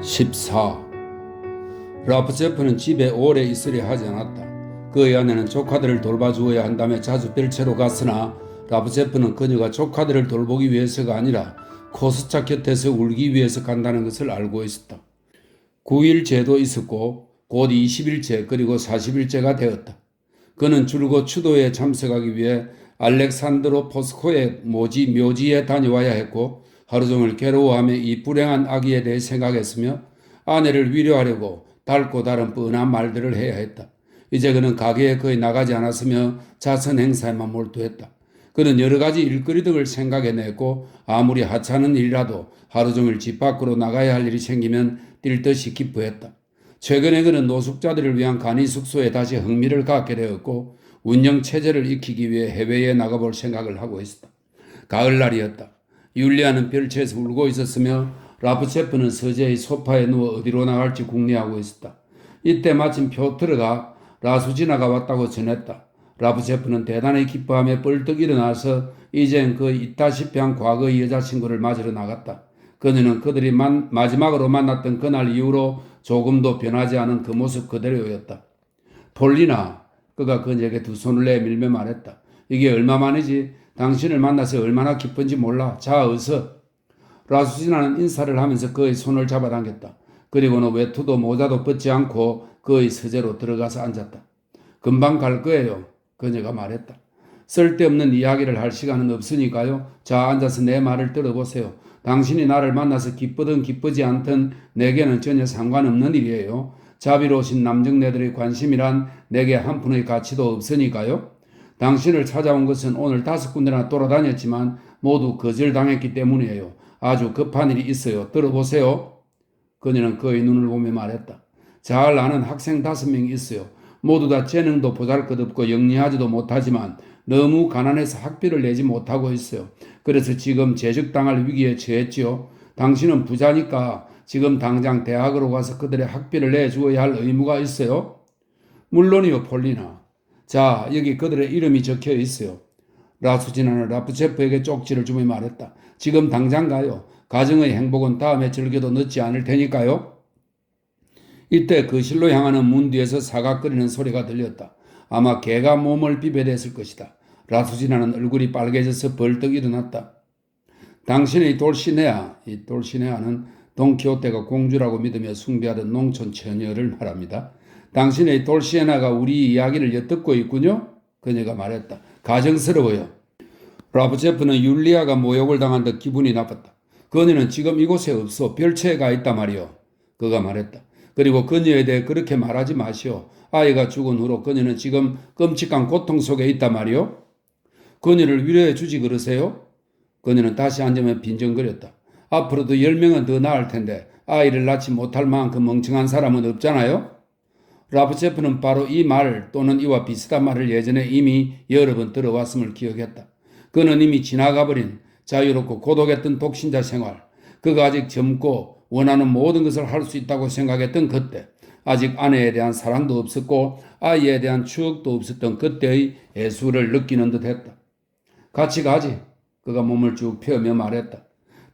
14. 라프체프는 집에 오래 있으려 하지 않았다. 그의 아내는 조카들을 돌봐주어야 한다며 자주 별채로 갔으나 라프체프는 그녀가 조카들을 돌보기 위해서가 아니라 코스차 곁에서 울기 위해서 간다는 것을 알고 있었다. 9일째도 있었고 곧 20일째 그리고 40일째가 되었다. 그는 줄곧 추도에 참석하기 위해 알렉산드로 포스코의 묘지에 다녀와야 했고 하루 종일 괴로워하며 이 불행한 아기에 대해 생각했으며 아내를 위로하려고 달고 다른 뻔한 말들을 해야 했다. 이제 그는 가게에 거의 나가지 않았으며 자선 행사에만 몰두했다. 그는 여러 가지 일거리 등을 생각해냈고 아무리 하찮은 일이라도 하루 종일 집 밖으로 나가야 할 일이 생기면 뛸 듯이 기뻐했다. 최근에 그는 노숙자들을 위한 간이 숙소에 다시 흥미를 갖게 되었고 운영 체제를 익히기 위해 해외에 나가볼 생각을 하고 있었다. 가을날이었다. 율리아는 별채에서 울고 있었으며 라프체프는 서재의 소파에 누워 어디로 나갈지 궁리하고 있었다. 이때 마침 표트르가 라수지나가 왔다고 전했다. 라프체프는 대단히 기뻐하며 벌떡 일어나서 이젠 그 있다시피 한 과거의 여자친구를 맞으러 나갔다. 그녀는 그들이 마지막으로 만났던 그날 이후로 조금도 변하지 않은 그 모습 그대로였다. 폴리나, 그가 그녀에게 두 손을 내밀며 말했다. 이게 얼마만이지? 당신을 만나서 얼마나 기쁜지 몰라. 자, 어서. 라수지나는 인사를 하면서 그의 손을 잡아당겼다. 그리고는 외투도 모자도 벗지 않고 그의 서재로 들어가서 앉았다. 금방 갈 거예요. 그녀가 말했다. 쓸데없는 이야기를 할 시간은 없으니까요. 자, 앉아서 내 말을 들어보세요. 당신이 나를 만나서 기쁘든 기쁘지 않든 내게는 전혀 상관없는 일이에요. 자비로우신 남정네들의 관심이란 내게 한 푼의 가치도 없으니까요. 당신을 찾아온 것은 오늘 5군데나 돌아다녔지만 모두 거절당했기 때문이에요. 아주 급한 일이 있어요. 들어보세요. 그녀는 그의 눈을 보며 말했다. 잘 아는 학생 5명이 있어요. 모두 다 재능도 보잘것없고 영리하지도 못하지만 너무 가난해서 학비를 내지 못하고 있어요. 그래서 지금 재직당할 위기에 처했지요. 당신은 부자니까 지금 당장 대학으로 가서 그들의 학비를 내주어야 할 의무가 있어요. 물론이요, 폴리나. 자, 여기 그들의 이름이 적혀 있어요. 라수지나는 라프체프에게 쪽지를 주며 말했다. 지금 당장 가요. 가정의 행복은 다음에 즐겨도 늦지 않을 테니까요. 이때 거실로 향하는 문 뒤에서 사각거리는 소리가 들렸다. 아마 개가 몸을 비벼댔을 것이다. 라수지나는 얼굴이 빨개져서 벌떡 일어났다. 당신의 돌시네아, 이 돌시네아는 돈키호테가 공주라고 믿으며 숭배하던 농촌 처녀를 말합니다. 당신의 돌시에나가 우리 이야기를 엿듣고 있군요. 그녀가 말했다. 가정스러워요. 라프체프는 율리아가 모욕을 당한 듯 기분이 나빴다. 그녀는 지금 이곳에 없어. 별채에 가 있단 말이요. 그가 말했다. 그리고 그녀에 대해 그렇게 말하지 마시오. 아이가 죽은 후로 그녀는 지금 끔찍한 고통 속에 있단 말이요. 그녀를 위로해 주지 그러세요? 그녀는 다시 앉으며 빈정거렸다. 앞으로도 10명은 더 나을 텐데 아이를 낳지 못할 만큼 멍청한 사람은 없잖아요. 라프체프는 바로 이 말 또는 이와 비슷한 말을 예전에 이미 여러 번 들어왔음을 기억했다. 그는 이미 지나가버린 자유롭고 고독했던 독신자 생활, 그가 아직 젊고 원하는 모든 것을 할 수 있다고 생각했던 그때, 아직 아내에 대한 사랑도 없었고 아이에 대한 추억도 없었던 그때의 애수를 느끼는 듯했다. 같이 가지. 그가 몸을 쭉 펴며 말했다.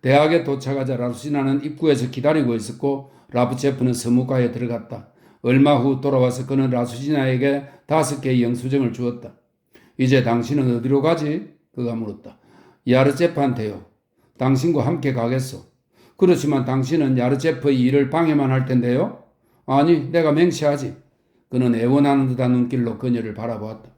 대학에 도착하자 라수지나는 입구에서 기다리고 있었고 라프체프는 서무과에 들어갔다. 얼마 후 돌아와서 그는 라수지나에게 5개의 영수증을 주었다. 이제 당신은 어디로 가지? 그가 물었다. 야르제프한테요. 당신과 함께 가겠소. 그렇지만 당신은 야르제프의 일을 방해만 할 텐데요. 아니, 내가 맹세하지. 그는 애원하는 듯한 눈길로 그녀를 바라보았다.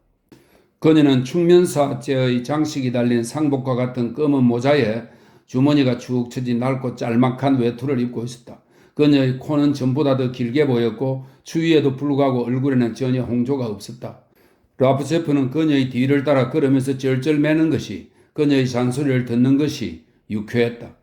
그녀는 축면사제의 장식이 달린 상복과 같은 검은 모자에 주머니가 축 처진 낡고 짤막한 외투를 입고 있었다. 그녀의 코는 전보다 더 길게 보였고 추위에도 불구하고 얼굴에는 전혀 홍조가 없었다. 라프체프는 그녀의 뒤를 따라 걸으면서 쩔쩔매는 것이, 그녀의 잔소리를 듣는 것이 유쾌했다.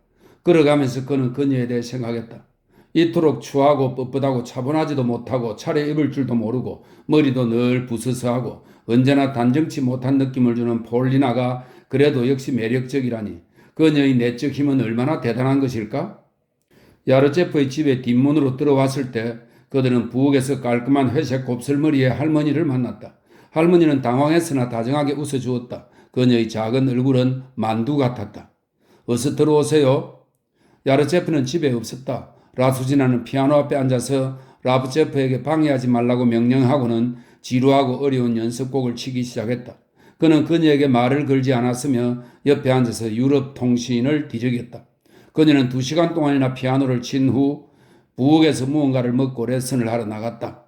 걸어가면서 그는 그녀에 대해 생각했다. 이토록 추하고 뻣뻣하고 차분하지도 못하고 차려입을 줄도 모르고 머리도 늘 부스스하고 언제나 단정치 못한 느낌을 주는 폴리나가 그래도 역시 매력적이라니, 그녀의 내적 힘은 얼마나 대단한 것일까? 야르제프의 집에 뒷문으로 들어왔을 때 그들은 부엌에서 깔끔한 회색 곱슬머리의 할머니를 만났다. 할머니는 당황했으나 다정하게 웃어주었다. 그녀의 작은 얼굴은 만두 같았다. 어서 들어오세요. 야르제프는 집에 없었다. 라수지나는 피아노 앞에 앉아서 라프제프에게 방해하지 말라고 명령하고는 지루하고 어려운 연습곡을 치기 시작했다. 그는 그녀에게 말을 걸지 않았으며 옆에 앉아서 유럽 통신을 뒤적였다. 그녀는 2시간 동안이나 피아노를 친 후 부엌에서 무언가를 먹고 레슨을 하러 나갔다.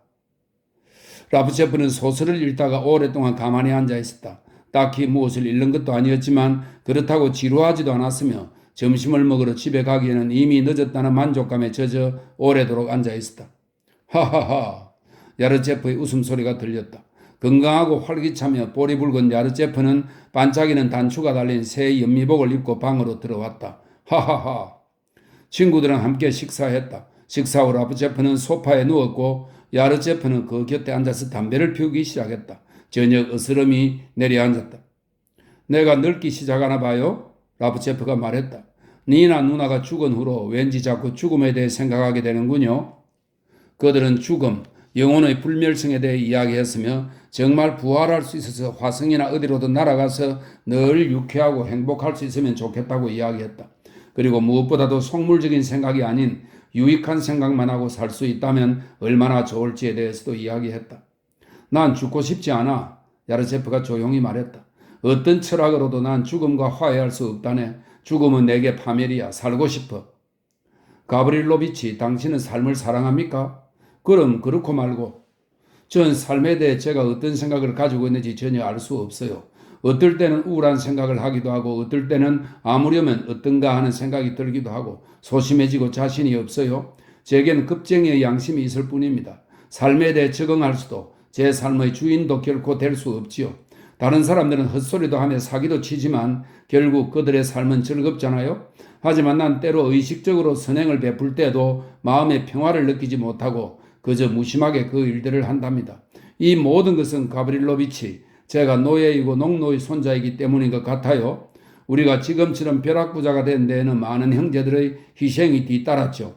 라프제프는 소설을 읽다가 오랫동안 가만히 앉아 있었다. 딱히 무엇을 읽는 것도 아니었지만 그렇다고 지루하지도 않았으며 점심을 먹으러 집에 가기에는 이미 늦었다는 만족감에 젖어 오래도록 앉아 있었다. 하하하. 야르제프의 웃음소리가 들렸다. 건강하고 활기차며 볼이 붉은 야르제프는 반짝이는 단추가 달린 새 연미복을 입고 방으로 들어왔다. 하하하. 친구들은 함께 식사했다. 식사 후 라프제프는 소파에 누웠고 야르제프는 그 곁에 앉아서 담배를 피우기 시작했다. 저녁 으스름이 내려앉았다. 내가 늙기 시작하나 봐요? 라프제프가 말했다. 니나 누나가 죽은 후로 왠지 자꾸 죽음에 대해 생각하게 되는군요. 그들은 죽음, 영혼의 불멸성에 대해 이야기했으며 정말 부활할 수 있어서 화성이나 어디로든 날아가서 늘 유쾌하고 행복할 수 있으면 좋겠다고 이야기했다. 그리고 무엇보다도 속물적인 생각이 아닌 유익한 생각만 하고 살 수 있다면 얼마나 좋을지에 대해서도 이야기했다. 난 죽고 싶지 않아. 야르제프가 조용히 말했다. 어떤 철학으로도 난 죽음과 화해할 수 없다네. 죽음은 내게 파멸이야. 살고 싶어. 가브릴로비치, 당신은 삶을 사랑합니까? 그럼 그렇고 말고. 전 삶에 대해 제가 어떤 생각을 가지고 있는지 전혀 알 수 없어요. 어떨 때는 우울한 생각을 하기도 하고 어떨 때는 아무려면 어떤가 하는 생각이 들기도 하고 소심해지고 자신이 없어요. 제겐 급쟁이의 양심이 있을 뿐입니다. 삶에 대해 적응할 수도 제 삶의 주인도 결코 될 수 없지요. 다른 사람들은 헛소리도 하며 사기도 치지만 결국 그들의 삶은 즐겁잖아요. 하지만 난 때로 의식적으로 선행을 베풀 때도 마음의 평화를 느끼지 못하고 그저 무심하게 그 일들을 한답니다. 이 모든 것은 가브릴로비치, 제가 노예이고 농노의 손자이기 때문인 것 같아요. 우리가 지금처럼 벼락부자가 된 데에는 많은 형제들의 희생이 뒤따랐죠.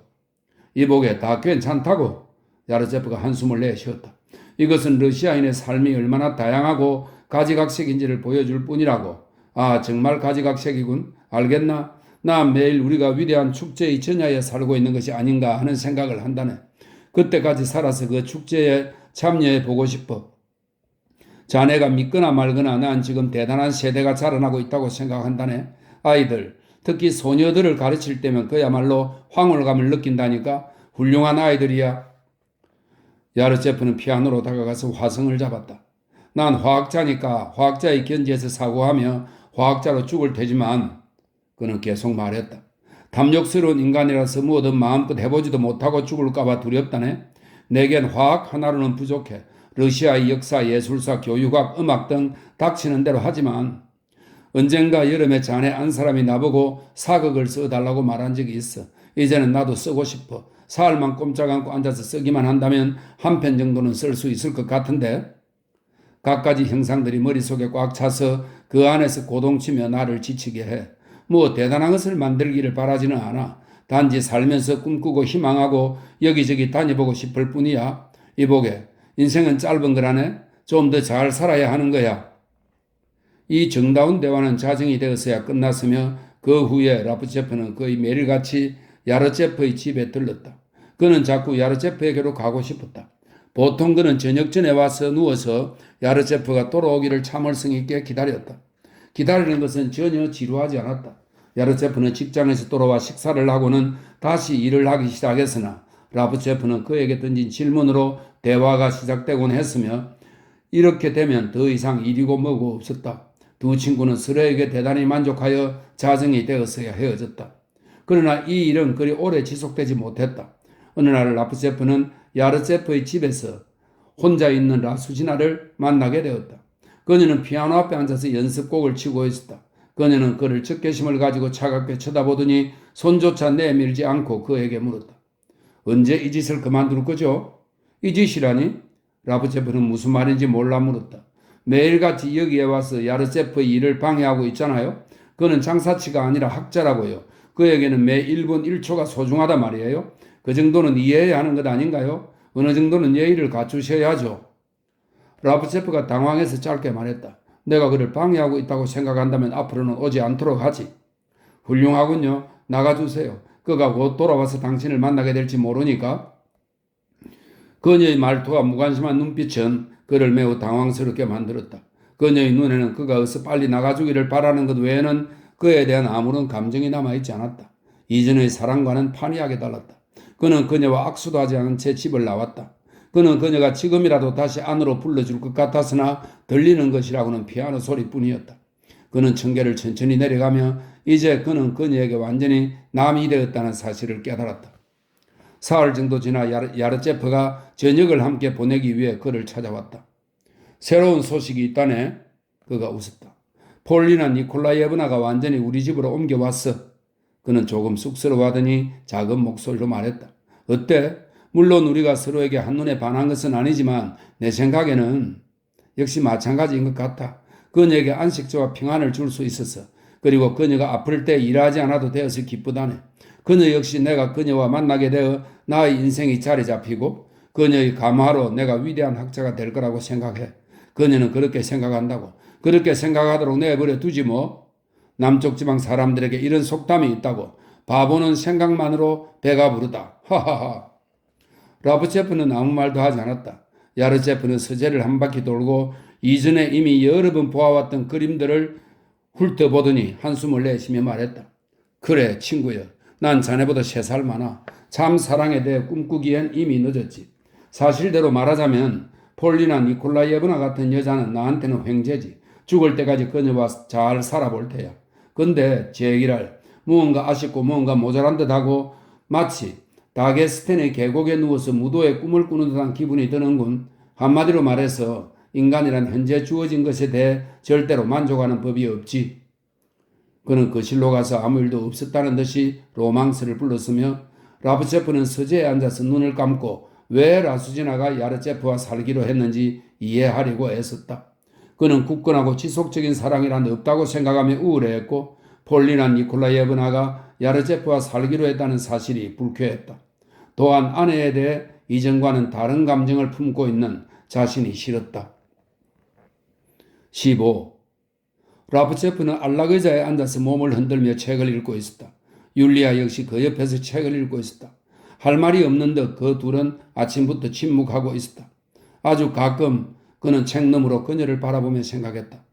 이보게 다 괜찮다고. 야르제프가 한숨을 내쉬었다. 이것은 러시아인의 삶이 얼마나 다양하고 가지각색인지를 보여줄 뿐이라고. 아, 정말 가지각색이군. 알겠나? 나 매일 우리가 위대한 축제의 전야에 살고 있는 것이 아닌가 하는 생각을 한다네. 그때까지 살아서 그 축제에 참여해 보고 싶어. 자네가 믿거나 말거나 난 지금 대단한 세대가 자라나고 있다고 생각한다네. 아이들, 특히 소녀들을 가르칠 때면 그야말로 황홀감을 느낀다니까. 훌륭한 아이들이야. 야르제프는 피아노로 다가가서 화성을 잡았다. 난 화학자니까 화학자의 견지에서 사고하며 화학자로 죽을 테지만 그는 계속 말했다. 탐욕스러운 인간이라서 뭐든 마음껏 해보지도 못하고 죽을까봐 두렵다네. 내겐 화학 하나로는 부족해. 러시아의 역사, 예술사, 교육학, 음악 등 닥치는 대로 하지만 언젠가 여름에 자네 한 사람이 나보고 사극을 써달라고 말한 적이 있어. 이제는 나도 쓰고 싶어. 사흘만 꼼짝 않고 앉아서 쓰기만 한다면 한 편 정도는 쓸 수 있을 것 같은데. 갖가지 형상들이 머릿속에 꽉 차서 그 안에서 고동치며 나를 지치게 해. 뭐 대단한 것을 만들기를 바라지는 않아. 단지 살면서 꿈꾸고 희망하고 여기저기 다녀보고 싶을 뿐이야. 이보게. 인생은 짧은 거라네. 좀 더 잘 살아야 하는 거야. 이 정다운 대화는 자정이 되었어야 끝났으며 그 후에 라프제프는 거의 매일같이 야르제프의 집에 들렀다. 그는 자꾸 야르제프에게로 가고 싶었다. 보통 그는 저녁 전에 와서 누워서 야르제프가 돌아오기를 참을성 있게 기다렸다. 기다리는 것은 전혀 지루하지 않았다. 야르제프는 직장에서 돌아와 식사를 하고는 다시 일을 하기 시작했으나 라프제프는 그에게 던진 질문으로 대화가 시작되곤 했으며 이렇게 되면 더 이상 일이고 뭐고 없었다. 두 친구는 서로에게 대단히 만족하여 자정이 되었어야 헤어졌다. 그러나 이 일은 그리 오래 지속되지 못했다. 어느 날 라프제프는 야르제프의 집에서 혼자 있는 라수지나를 만나게 되었다. 그녀는 피아노 앞에 앉아서 연습곡을 치고 있었다. 그녀는 그를 적개심을 가지고 차갑게 쳐다보더니 손조차 내밀지 않고 그에게 물었다. 언제 이 짓을 그만둘 거죠? 이 짓이라니? 라프제프는 무슨 말인지 몰라 물었다. 매일같이 여기에 와서 야르제프의 일을 방해하고 있잖아요. 그는 장사치가 아니라 학자라고요. 그에게는 매 1분 1초가 소중하단 말이에요. 그 정도는 이해해야 하는 것 아닌가요? 어느 정도는 예의를 갖추셔야죠. 라프제프가 당황해서 짧게 말했다. 내가 그를 방해하고 있다고 생각한다면 앞으로는 오지 않도록 하지. 훌륭하군요. 나가주세요. 그가 곧 돌아와서 당신을 만나게 될지 모르니까. 그녀의 말투와 무관심한 눈빛은 그를 매우 당황스럽게 만들었다. 그녀의 눈에는 그가 어서 빨리 나가주기를 바라는 것 외에는 그에 대한 아무런 감정이 남아있지 않았다. 이전의 사랑과는 판이하게 달랐다. 그는 그녀와 악수도 하지 않은 채 집을 나왔다. 그는 그녀가 지금이라도 다시 안으로 불러줄 것 같았으나 들리는 것이라고는 피아노 소리뿐이었다. 그는 청계를 천천히 내려가며 이제 그는 그녀에게 완전히 남이 되었다는 사실을 깨달았다. 사흘 정도 지나 야르제프가 저녁을 함께 보내기 위해 그를 찾아왔다. 새로운 소식이 있다네. 그가 웃었다. 폴리나 니콜라예브나가 완전히 우리 집으로 옮겨왔어. 그는 조금 쑥스러워하더니 작은 목소리로 말했다. 어때? 물론 우리가 서로에게 한눈에 반한 것은 아니지만 내 생각에는 역시 마찬가지인 것 같아. 그녀에게 안식처와 평안을 줄 수 있었어. 그리고 그녀가 아플 때 일하지 않아도 되어서 기쁘다네. 그녀 역시 내가 그녀와 만나게 되어 나의 인생이 자리 잡히고 그녀의 감화로 내가 위대한 학자가 될 거라고 생각해. 그녀는 그렇게 생각한다고. 그렇게 생각하도록 내버려 두지 뭐. 남쪽 지방 사람들에게 이런 속담이 있다고. 바보는 생각만으로 배가 부르다. 하하하. 라브체프는 아무 말도 하지 않았다. 야르체프는 서재를 한 바퀴 돌고 이전에 이미 여러 번 보아왔던 그림들을 훑어보더니 한숨을 내쉬며 말했다. 그래 친구여. 난 자네보다 3살 많아. 참 사랑에 대해 꿈꾸기엔 이미 늦었지. 사실대로 말하자면 폴리나 니콜라예브나 같은 여자는 나한테는 횡재지. 죽을 때까지 그녀와 잘 살아볼 테야. 근데 제기랄 무언가 아쉽고 무언가 모자란 듯하고 마치 다게스탄의 계곡에 누워서 무도의 꿈을 꾸는 듯한 기분이 드는군. 한마디로 말해서 인간이란 현재 주어진 것에 대해 절대로 만족하는 법이 없지. 그는 거실로 가서 아무 일도 없었다는 듯이 로망스를 불렀으며 라브체프는 서재에 앉아서 눈을 감고 왜 라수지나가 야르체프와 살기로 했는지 이해하려고 애썼다. 그는 굳건하고 지속적인 사랑이란 없다고 생각하며 우울해했고 폴리나 니콜라예브나가 야르체프와 살기로 했다는 사실이 불쾌했다. 또한 아내에 대해 이전과는 다른 감정을 품고 있는 자신이 싫었다. 15. 라브체프는 안락의자에 앉아서 몸을 흔들며 책을 읽고 있었다. 율리아 역시 그 옆에서 책을 읽고 있었다. 할 말이 없는 듯 그 둘은 아침부터 침묵하고 있었다. 아주 가끔 그는 책 너머로 그녀를 바라보며 생각했다.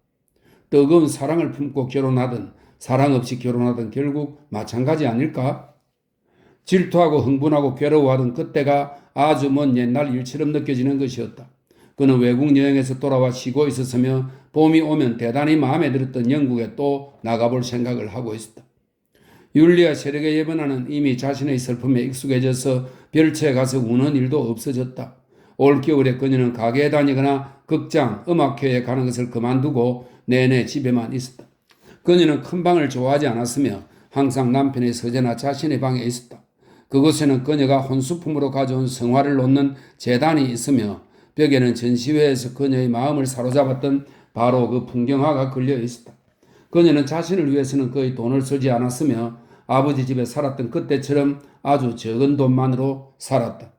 뜨거운 사랑을 품고 결혼하든 사랑 없이 결혼하든 결국 마찬가지 아닐까? 질투하고 흥분하고 괴로워하던 그때가 아주 먼 옛날 일처럼 느껴지는 것이었다. 그는 외국 여행에서 돌아와 쉬고 있었으며 봄이 오면 대단히 마음에 들었던 영국에 또 나가볼 생각을 하고 있었다. 율리아 세력의 예번아는 이미 자신의 슬픔에 익숙해져서 별채에 가서 우는 일도 없어졌다. 올겨울에 그녀는 가게에 다니거나 극장, 음악회에 가는 것을 그만두고 내내 집에만 있었다. 그녀는 큰 방을 좋아하지 않았으며 항상 남편의 서재나 자신의 방에 있었다. 그곳에는 그녀가 혼수품으로 가져온 성화를 놓는 제단이 있으며 벽에는 전시회에서 그녀의 마음을 사로잡았던 바로 그 풍경화가 걸려 있었다. 그녀는 자신을 위해서는 거의 돈을 쓰지 않았으며 아버지 집에 살았던 그때처럼 아주 적은 돈만으로 살았다.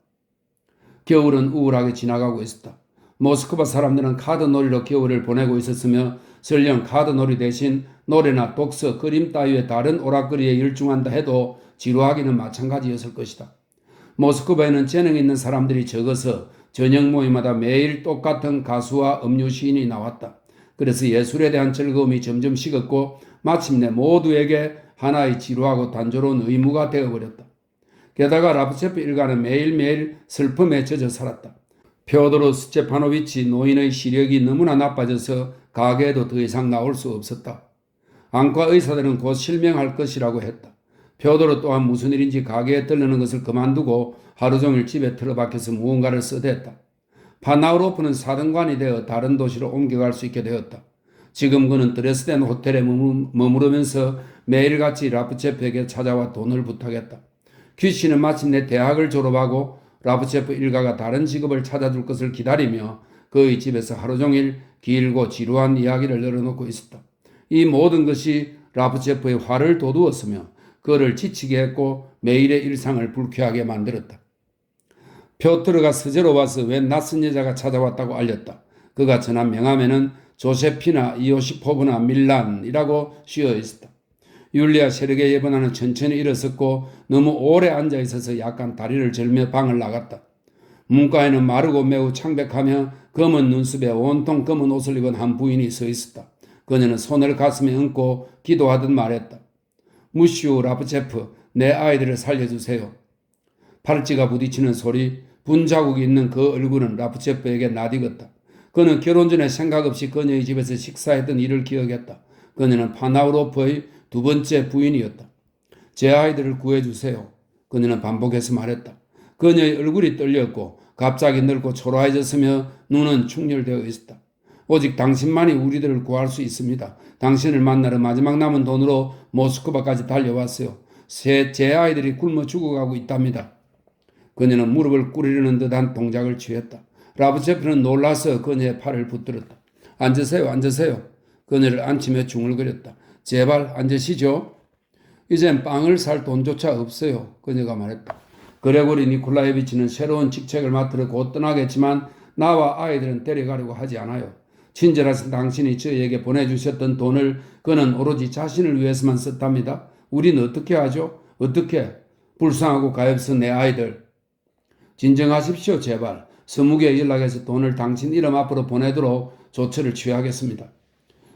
겨울은 우울하게 지나가고 있었다. 모스크바 사람들은 카드놀이로 겨울을 보내고 있었으며 설령 카드놀이 대신 노래나 독서, 그림 따위의 다른 오락거리에 열중한다 해도 지루하기는 마찬가지였을 것이다. 모스크바에는 재능 있는 사람들이 적어서 저녁 모임마다 매일 똑같은 가수와 음료 시인이 나왔다. 그래서 예술에 대한 즐거움이 점점 식었고 마침내 모두에게 하나의 지루하고 단조로운 의무가 되어버렸다. 게다가 라브체프 일가는 매일매일 슬픔에 젖어 살았다. 표도르 스테파노비치 노인의 시력이 너무나 나빠져서 가게에도 더 이상 나올 수 없었다. 안과 의사들은 곧 실명할 것이라고 했다. 표도르 또한 무슨 일인지 가게에 들르는 것을 그만두고 하루 종일 집에 틀어박혀서 무언가를 써댔다. 파나우로프는 사등관이 되어 다른 도시로 옮겨갈 수 있게 되었다. 지금 그는 드레스덴 호텔에 머무르면서 매일같이 라브체프에게 찾아와 돈을 부탁했다. 귀씨는 마침내 대학을 졸업하고 라브체프 일가가 다른 직업을 찾아줄 것을 기다리며 그의 집에서 하루 종일 길고 지루한 이야기를 늘어놓고 있었다. 이 모든 것이 라브체프의 화를 돋우었으며 그를 지치게 했고 매일의 일상을 불쾌하게 만들었다. 표트르가 서재로 와서 웬 낯선 여자가 찾아왔다고 알렸다. 그가 전한 명함에는 조세피나 이오시포브나 밀란이라고 씌어 있었다. 율리아 세력에 예번하는 천천히 일어섰고 너무 오래 앉아 있어서 약간 다리를 절며 방을 나갔다. 문가에는 마르고 매우 창백하며 검은 눈썹에 온통 검은 옷을 입은 한 부인이 서 있었다. 그녀는 손을 가슴에 얹고 기도하듯 말했다. 무시우 라프체프, 내 아이들을 살려주세요. 팔찌가 부딪히는 소리, 분자국이 있는 그 얼굴은 라프체프에게 낯익었다. 그는 결혼 전에 생각 없이 그녀의 집에서 식사했던 일을 기억했다. 그녀는 파나우로프의 두 번째 부인이었다. 제 아이들을 구해주세요. 그녀는 반복해서 말했다. 그녀의 얼굴이 떨렸고 갑자기 늙고 초라해졌으며 눈은 충혈되어 있었다. 오직 당신만이 우리들을 구할 수 있습니다. 당신을 만나러 마지막 남은 돈으로 모스크바까지 달려왔어요. 제 아이들이 굶어 죽어가고 있답니다. 그녀는 무릎을 꿇으려는 듯한 동작을 취했다. 라프체프는 놀라서 그녀의 팔을 붙들었다. 앉으세요, 앉으세요. 그녀를 앉히며 중얼거렸다. 제발 앉으시죠. 이젠 빵을 살 돈조차 없어요. 그녀가 말했다. 그레고리 니콜라예비치는 새로운 직책을 맡으러 곧 떠나겠지만 나와 아이들은 데려가려고 하지 않아요. 친절하신 당신이 저에게 보내주셨던 돈을 그는 오로지 자신을 위해서만 썼답니다. 우리는 어떻게 하죠? 어떻게? 불쌍하고 가엾은 내 아이들. 진정하십시오, 제발. 서무기에 연락해서 돈을 당신 이름 앞으로 보내도록 조처를 취하겠습니다.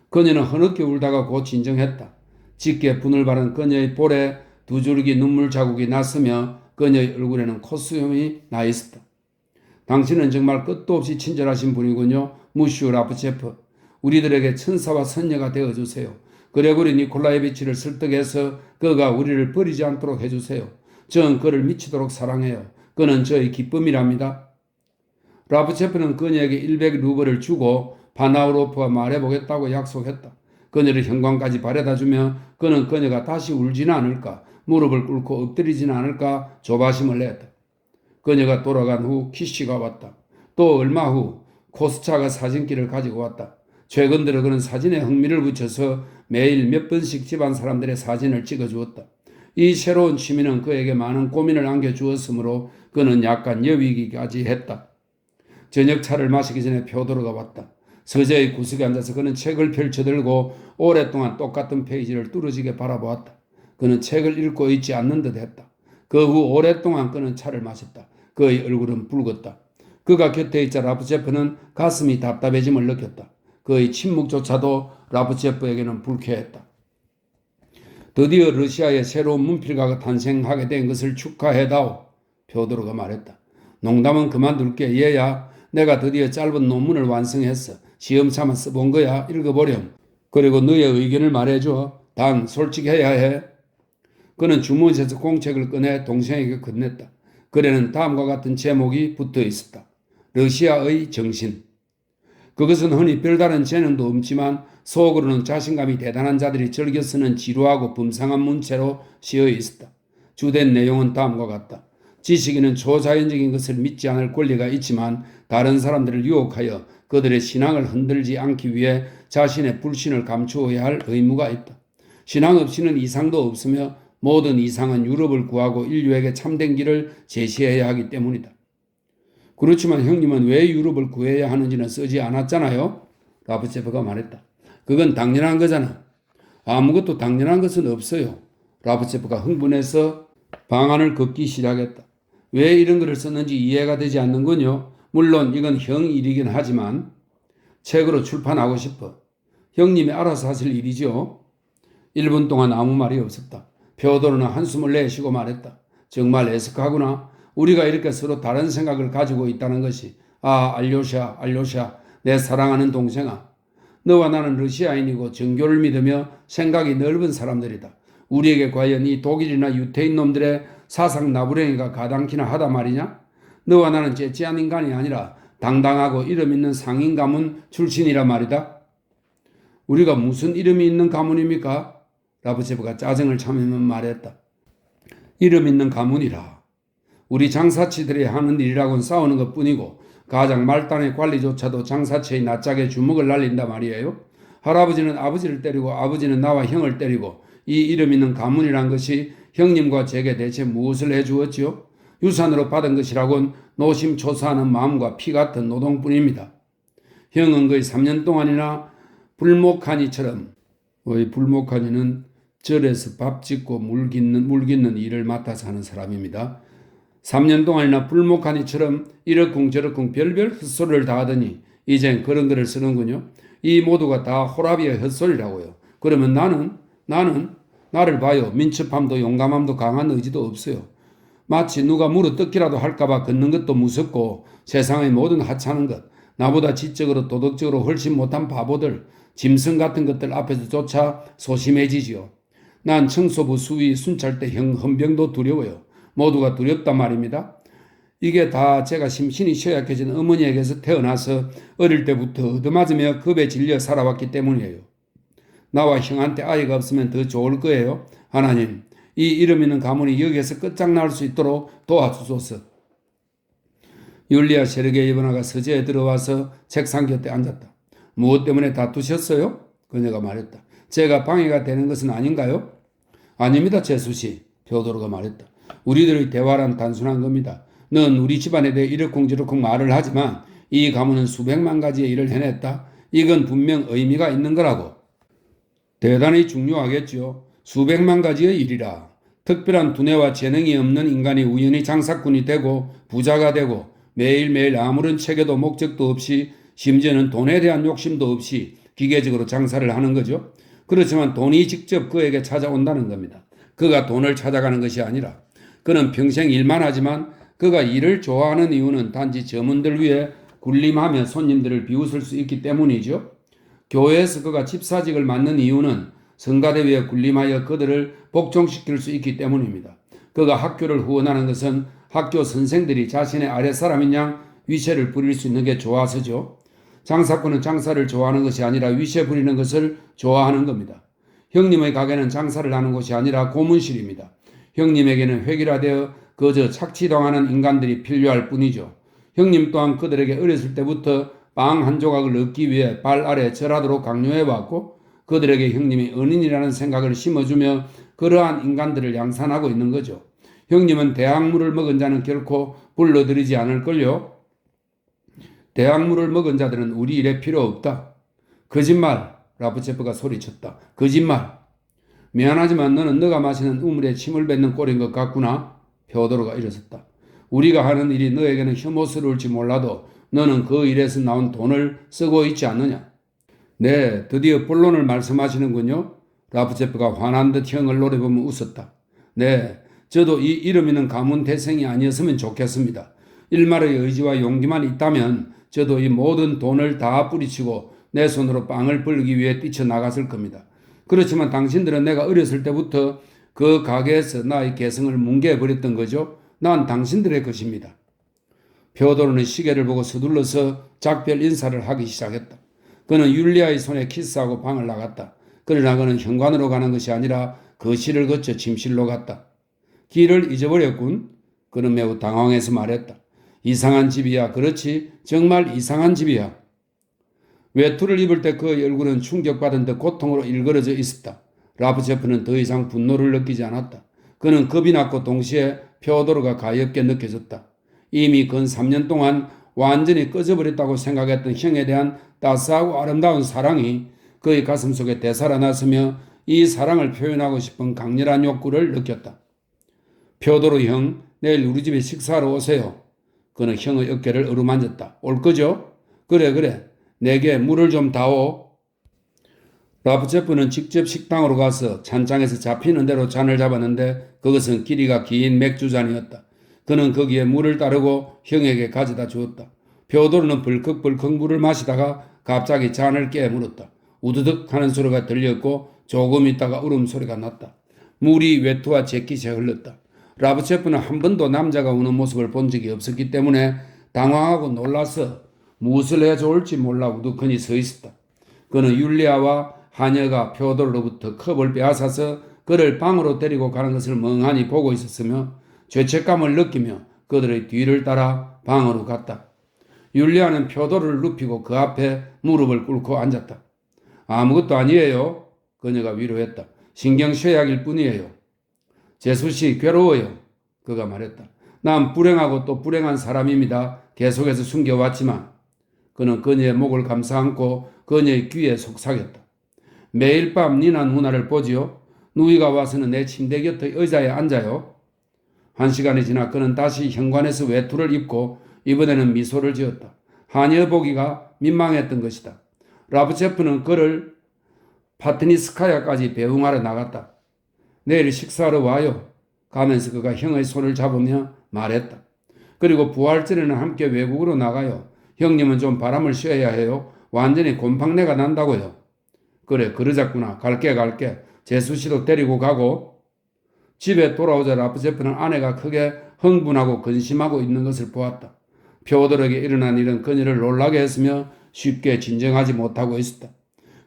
그녀는 흐느껴 울다가 곧 진정했다. 짙게 분을 바른 그녀의 볼에 두 줄기 눈물 자국이 났으며 그녀의 얼굴에는 콧수염이 나 있었다. 당신은 정말 끝도 없이 친절하신 분이군요. 무시우 라프체프. 우리들에게 천사와 선녀가 되어주세요. 그레고리 니콜라예비치를 설득해서 그가 우리를 버리지 않도록 해주세요. 전 그를 미치도록 사랑해요. 그는 저의 기쁨이랍니다. 라프체프는 그녀에게 100루블을 주고 파나우로프와 말해보겠다고 약속했다. 그녀를 현관까지 바래다주며 그는 그녀가 다시 울지는 않을까, 무릎을 꿇고 엎드리지는 않을까 조바심을 냈다. 그녀가 돌아간 후 키씨가 왔다. 또 얼마 후 코스차가 사진기를 가지고 왔다. 최근 들어 그는 사진에 흥미를 붙여서 매일 몇 번씩 집안 사람들의 사진을 찍어주었다. 이 새로운 취미는 그에게 많은 고민을 안겨주었으므로 그는 약간 여위기까지 했다. 저녁차를 마시기 전에 표도로가 왔다. 서재의 구석에 앉아서 그는 책을 펼쳐들고 오랫동안 똑같은 페이지를 뚫어지게 바라보았다. 그는 책을 읽고 있지 않는 듯 했다. 그 후 오랫동안 그는 차를 마셨다. 그의 얼굴은 붉었다. 그가 곁에 있자 라프체프는 가슴이 답답해짐을 느꼈다. 그의 침묵조차도 라프체프에게는 불쾌했다. 드디어 러시아에 새로운 문필가가 탄생하게 된 것을 축하해다오. 표도로가 말했다. 농담은 그만둘게. 얘야, 내가 드디어 짧은 논문을 완성했어. 시험삼아 써본 거야. 읽어보렴. 그리고 너의 의견을 말해줘. 단 솔직해야 해. 그는 주머니에서 공책을 꺼내 동생에게 건넸다. 글에는 다음과 같은 제목이 붙어 있었다. 러시아의 정신. 그것은 흔히 별다른 재능도 없지만 속으로는 자신감이 대단한 자들이 즐겨 쓰는 지루하고 범상한 문체로 씌어 있었다. 주된 내용은 다음과 같다. 지식인은 초자연적인 것을 믿지 않을 권리가 있지만 다른 사람들을 유혹하여 그들의 신앙을 흔들지 않기 위해 자신의 불신을 감추어야 할 의무가 있다. 신앙 없이는 이상도 없으며 모든 이상은 유럽을 구하고 인류에게 참된 길을 제시해야 하기 때문이다. 그렇지만 형님은 왜 유럽을 구해야 하는지는 쓰지 않았잖아요. 라프체프가 말했다. 그건 당연한 거잖아. 아무것도 당연한 것은 없어요. 라프체프가 흥분해서 방안을 걷기 시작했다. 왜 이런 글을 썼는지 이해가 되지 않는군요. 물론 이건 형 일이긴 하지만 책으로 출판하고 싶어. 형님이 알아서 하실 일이죠. 1분 동안 아무 말이 없었다. 표도로는 한숨을 내쉬고 말했다. 정말 애석하구나. 우리가 이렇게 서로 다른 생각을 가지고 있다는 것이. 아, 알료샤, 알료샤, 내 사랑하는 동생아. 너와 나는 러시아인이고 정교를 믿으며 생각이 넓은 사람들이다. 우리에게 과연 이 독일이나 유태인 놈들의 사상 나부랭이가 가당키나 하다 말이냐? 너와 나는 째째한 인간이 아니라 당당하고 이름 있는 상인 가문 출신이라 말이다. 우리가 무슨 이름이 있는 가문입니까? 라프체프가 짜증을 참으며 말했다. 이름 있는 가문이라. 우리 장사치들이 하는 일이라고는 싸우는 것뿐이고 가장 말단의 관리조차도 장사치의 낯짝에 주먹을 날린다 말이에요. 할아버지는 아버지를 때리고 아버지는 나와 형을 때리고 이 이름 있는 가문이란 것이 형님과 제게 대체 무엇을 해주었지요? 유산으로 받은 것이라곤 노심초사하는 마음과 피 같은 노동뿐입니다. 형은 거의 3년 동안이나 불목하니처럼, 불목하니는 절에서 밥 짓고 물 깃는 일을 맡아서 하는 사람입니다. 3년 동안이나 불목하니처럼 이러쿵 저러쿵 별별 헛소리를 다 하더니 이젠 그런 글을 쓰는군요. 이 모두가 다 호라비의 헛소리라고요. 그러면 나를 봐요. 민첩함도 용감함도 강한 의지도 없어요. 마치 누가 물어 뜯기라도 할까봐 걷는 것도 무섭고 세상의 모든 하찮은 것, 나보다 지적으로 도덕적으로 훨씬 못한 바보들, 짐승 같은 것들 앞에서조차 소심해지지요. 난 청소부 수위 순찰대 헌병도 두려워요. 모두가 두렵단 말입니다. 이게 다 제가 심신이 쇠약해진 어머니에게서 태어나서 어릴 때부터 얻어맞으며 겁에 질려 살아왔기 때문이에요. 나와 형한테 아이가 없으면 더 좋을 거예요. 하나님, 이 이름 있는 가문이 여기에서 끝장날 수 있도록 도와주소서. 율리아 세르게 이브나가 서재에 들어와서 책상 곁에 앉았다. 무엇 때문에 다투셨어요? 그녀가 말했다. 제가 방해가 되는 것은 아닌가요? 아닙니다, 제수씨. 베오도르가 말했다. 우리들의 대화란 단순한 겁니다. 넌 우리 집안에 대해 이러쿵저러쿵 말을 하지만 이 가문은 수백만 가지의 일을 해냈다. 이건 분명 의미가 있는 거라고. 대단히 중요하겠죠. 수백만 가지의 일이라. 특별한 두뇌와 재능이 없는 인간이 우연히 장사꾼이 되고 부자가 되고 매일매일 아무런 체계도 목적도 없이 심지어는 돈에 대한 욕심도 없이 기계적으로 장사를 하는 거죠. 그렇지만 돈이 직접 그에게 찾아온다는 겁니다. 그가 돈을 찾아가는 것이 아니라 그는 평생 일만 하지만 그가 일을 좋아하는 이유는 단지 점원들 위해 군림하며 손님들을 비웃을 수 있기 때문이죠. 교회에서 그가 집사직을 맡는 이유는 성가대 위에 군림하여 그들을 복종시킬 수 있기 때문입니다. 그가 학교를 후원하는 것은 학교 선생들이 자신의 아랫사람인 양 위세를 부릴 수 있는 게 좋아서죠. 장사꾼은 장사를 좋아하는 것이 아니라 위세 부리는 것을 좋아하는 겁니다. 형님의 가게는 장사를 하는 곳이 아니라 고문실입니다. 형님에게는 획일화되어 그저 착취당하는 인간들이 필요할 뿐이죠. 형님 또한 그들에게 어렸을 때부터 빵 한 조각을 얻기 위해 발 아래 절하도록 강요해왔고 그들에게 형님이 은인이라는 생각을 심어주며 그러한 인간들을 양산하고 있는 거죠. 형님은 대학물을 먹은 자는 결코 불러들이지 않을걸요. 대학물을 먹은 자들은 우리 일에 필요 없다. 거짓말! 라브체프가 소리쳤다. 거짓말! 미안하지만 너는 너가 마시는 우물에 침을 뱉는 꼴인 것 같구나. 베오도르가 일어섰다. 우리가 하는 일이 너에게는 혐오스러울지 몰라도 너는 그 일에서 나온 돈을 쓰고 있지 않느냐. 네, 드디어 본론을 말씀하시는군요. 라브체프가 화난 듯 형을 노려보며 웃었다. 네, 저도 이 이름 있는 가문 대생이 아니었으면 좋겠습니다. 일말의 의지와 용기만 있다면 저도 이 모든 돈을 다 뿌리치고 내 손으로 빵을 벌기 위해 뛰쳐나갔을 겁니다. 그렇지만 당신들은 내가 어렸을 때부터 그 가게에서 나의 개성을 뭉개버렸던 거죠. 난 당신들의 것입니다. 베오도르는 시계를 보고 서둘러서 작별 인사를 하기 시작했다. 그는 율리아의 손에 키스하고 방을 나갔다. 그러나 그는 현관으로 가는 것이 아니라 거실을 거쳐 침실로 갔다. 길을 잊어버렸군. 그는 매우 당황해서 말했다. 이상한 집이야. 그렇지. 정말 이상한 집이야. 외투를 입을 때 그의 얼굴은 충격받은 듯 고통으로 일그러져 있었다. 라브체프는 더 이상 분노를 느끼지 않았다. 그는 겁이 났고 동시에 베오도르가 가엾게 느껴졌다. 이미 근 3년 동안 완전히 꺼져버렸다고 생각했던 형에 대한 따스하고 아름다운 사랑이 그의 가슴 속에 되살아났으며 이 사랑을 표현하고 싶은 강렬한 욕구를 느꼈다. 베오도르 형, 내일 우리 집에 식사하러 오세요. 그는 형의 어깨를 어루만졌다. 올 거죠? 그래. 내게 물을 좀 다오. 라브체프는 직접 식당으로 가서 찬장에서 잡히는 대로 잔을 잡았는데 그것은 길이가 긴 맥주잔이었다. 그는 거기에 물을 따르고 형에게 가져다 주었다. 베오도르는 벌컥벌컥 물을 마시다가 갑자기 잔을 깨물었다. 우드득 하는 소리가 들렸고 조금 있다가 울음소리가 났다. 물이 외투와 재킷에 흘렀다. 라브체프는 한 번도 남자가 우는 모습을 본 적이 없었기 때문에 당황하고 놀라서 무엇을 해야 좋을지 몰라 우두커니 서 있었다. 그는 율리아와 하녀가 베오도르로부터 컵을 빼앗아서 그를 방으로 데리고 가는 것을 멍하니 보고 있었으며 죄책감을 느끼며 그들의 뒤를 따라 방으로 갔다. 율리아는 베오도르를 눕히고 그 앞에 무릎을 꿇고 앉았다. 아무것도 아니에요. 그녀가 위로했다. 신경쇠약일 뿐이에요. 제수씨 괴로워요. 그가 말했다. 난 불행하고 또 불행한 사람입니다. 계속해서 숨겨왔지만 그는 그녀의 목을 감싸 안고 그녀의 귀에 속삭였다. 매일 밤 니나 누나를 보지요. 누이가 와서는 내 침대 곁의 의자에 앉아요. 1시간이 지나 그는 다시 현관에서 외투를 입고 이번에는 미소를 지었다. 하녀 보기가 민망했던 것이다. 라브체프는 그를 파트니스카야까지 배웅하러 나갔다. 내일 식사하러 와요. 가면서 그가 형의 손을 잡으며 말했다. 그리고 부활절에는 함께 외국으로 나가요. 형님은 좀 바람을 쉬어야 해요. 완전히 곰팡내가 난다고요. 그래 그러자꾸나. 갈게. 재수씨도 데리고 가고. 집에 돌아오자 라프제프는 아내가 크게 흥분하고 근심하고 있는 것을 보았다. 표오들에게 일어난 일은 그녀를 놀라게 했으며 쉽게 진정하지 못하고 있었다.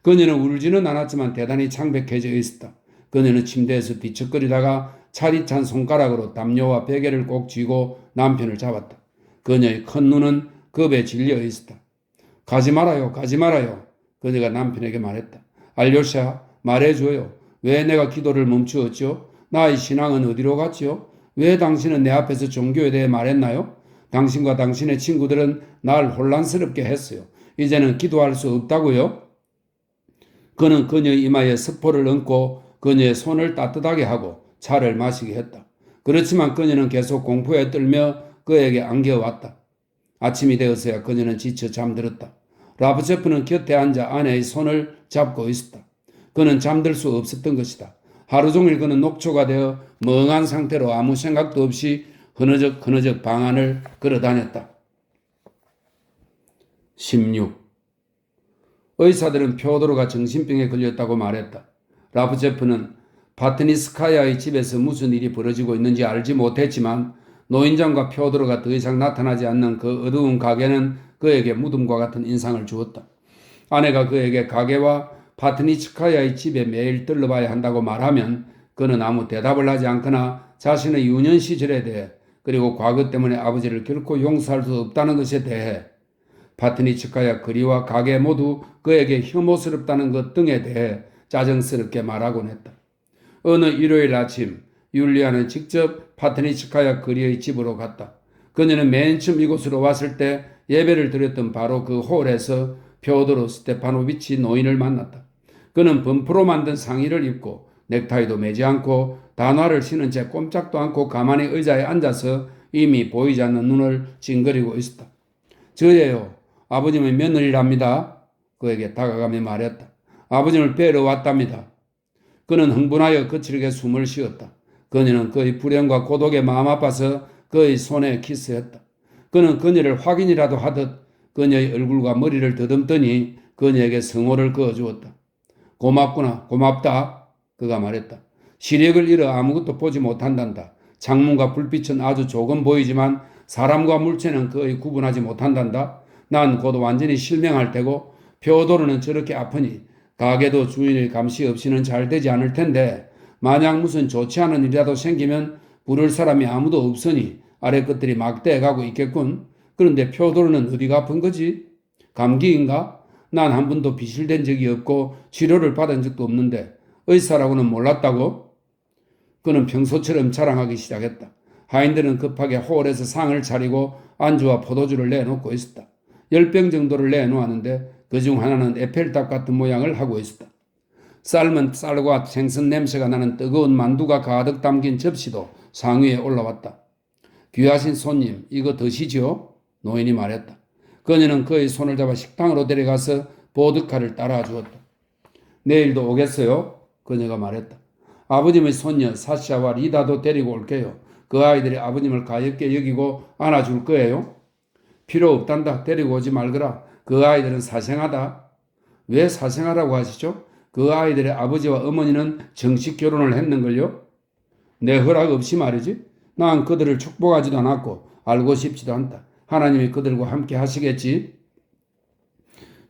그녀는 울지는 않았지만 대단히 창백해져 있었다. 그녀는 침대에서 뒤척거리다가 차디찬 손가락으로 담요와 베개를 꼭 쥐고 남편을 잡았다. 그녀의 큰 눈은 겁에 질려 있었다. 가지 말아요. 그녀가 남편에게 말했다. 알료샤 말해줘요. 왜 내가 기도를 멈추었죠? 나의 신앙은 어디로 갔죠? 왜 당신은 내 앞에서 종교에 대해 말했나요? 당신과 당신의 친구들은 날 혼란스럽게 했어요. 이제는 기도할 수 없다고요? 그는 그녀의 이마에 스포를 얹고 그녀의 손을 따뜻하게 하고 차를 마시게 했다. 그렇지만 그녀는 계속 공포에 떨며 그에게 안겨왔다. 아침이 되어서야 그녀는 지쳐 잠들었다. 라브체프는 곁에 앉아 아내의 손을 잡고 있었다. 그는 잠들 수 없었던 것이다. 하루 종일 그는 녹초가 되어 멍한 상태로 아무 생각도 없이 흐느적 방 안을 걸어다녔다. 16. 의사들은 표오도르가 정신병에 걸렸다고 말했다. 라브체프는 파트니스카야의 집에서 무슨 일이 벌어지고 있는지 알지 못했지만 노인장과 표오도르가 더 이상 나타나지 않는 그 어두운 가게는 그에게 무덤과 같은 인상을 주었다. 아내가 그에게 가게와 파트니스카야의 집에 매일 들러봐야 한다고 말하면 그는 아무 대답을 하지 않거나 자신의 유년 시절에 대해 그리고 과거 때문에 아버지를 결코 용서할 수 없다는 것에 대해 파트니스카야 거리와 가게 모두 그에게 혐오스럽다는 것 등에 대해 짜증스럽게 말하곤 했다. 어느 일요일 아침 율리아는 직접 파트니스카야 거리의 집으로 갔다. 그녀는 맨 처음 이곳으로 왔을 때 예배를 드렸던 바로 그 홀에서 표오도르 스테파노비치 노인을 만났다. 그는 범프로 만든 상의를 입고 넥타이도 매지 않고 단화를 신은 채 꼼짝도 않고 가만히 의자에 앉아서 이미 보이지 않는 눈을 찡그리고 있었다. 저예요. 아버님의 며느리랍니다. 그에게 다가가며 말했다. 아버님을 뵈러 왔답니다. 그는 흥분하여 거칠게 숨을 쉬었다. 그녀는 그의 불행과 고독에 마음 아파서 그의 손에 키스했다. 그는 그녀를 확인이라도 하듯 그녀의 얼굴과 머리를 더듬더니 그녀에게 성호를 그어주었다. 고맙구나. 고맙다. 그가 말했다. 시력을 잃어 아무것도 보지 못한단다. 창문과 불빛은 아주 조금 보이지만 사람과 물체는 거의 구분하지 못한단다. 난 곧 완전히 실명할 테고 표오도르는 저렇게 아프니 가게도 주인의 감시 없이는 잘 되지 않을 텐데 만약 무슨 좋지 않은 일이라도 생기면 부를 사람이 아무도 없으니 아래 것들이 막대해가고 있겠군. 그런데 표오도르는 어디가 아픈 거지? 감기인가? 난 한 번도 비실된 적이 없고 치료를 받은 적도 없는데 의사라고는 몰랐다고? 그는 평소처럼 자랑하기 시작했다. 하인들은 급하게 홀에서 상을 차리고 안주와 포도주를 내놓고 있었다. 10병 정도를 내놓았는데 그중 하나는 에펠탑 같은 모양을 하고 있었다. 삶은 쌀과 생선 냄새가 나는 뜨거운 만두가 가득 담긴 접시도 상위에 올라왔다. 귀하신 손님, 이거 드시죠? 노인이 말했다. 그녀는 그의 손을 잡아 식당으로 데려가서 보드카를 따라 주었다. 내일도 오겠어요? 그녀가 말했다. 아버님의 손녀 사샤와 리다도 데리고 올게요. 그 아이들이 아버님을 가엽게 여기고 안아줄 거예요. 필요 없단다. 데리고 오지 말거라. 그 아이들은 사생하다. 왜 사생하라고 하시죠? 그 아이들의 아버지와 어머니는 정식 결혼을 했는걸요? 내 허락 없이 말이지. 난 그들을 축복하지도 않았고 알고 싶지도 않다. 하나님이 그들과 함께 하시겠지.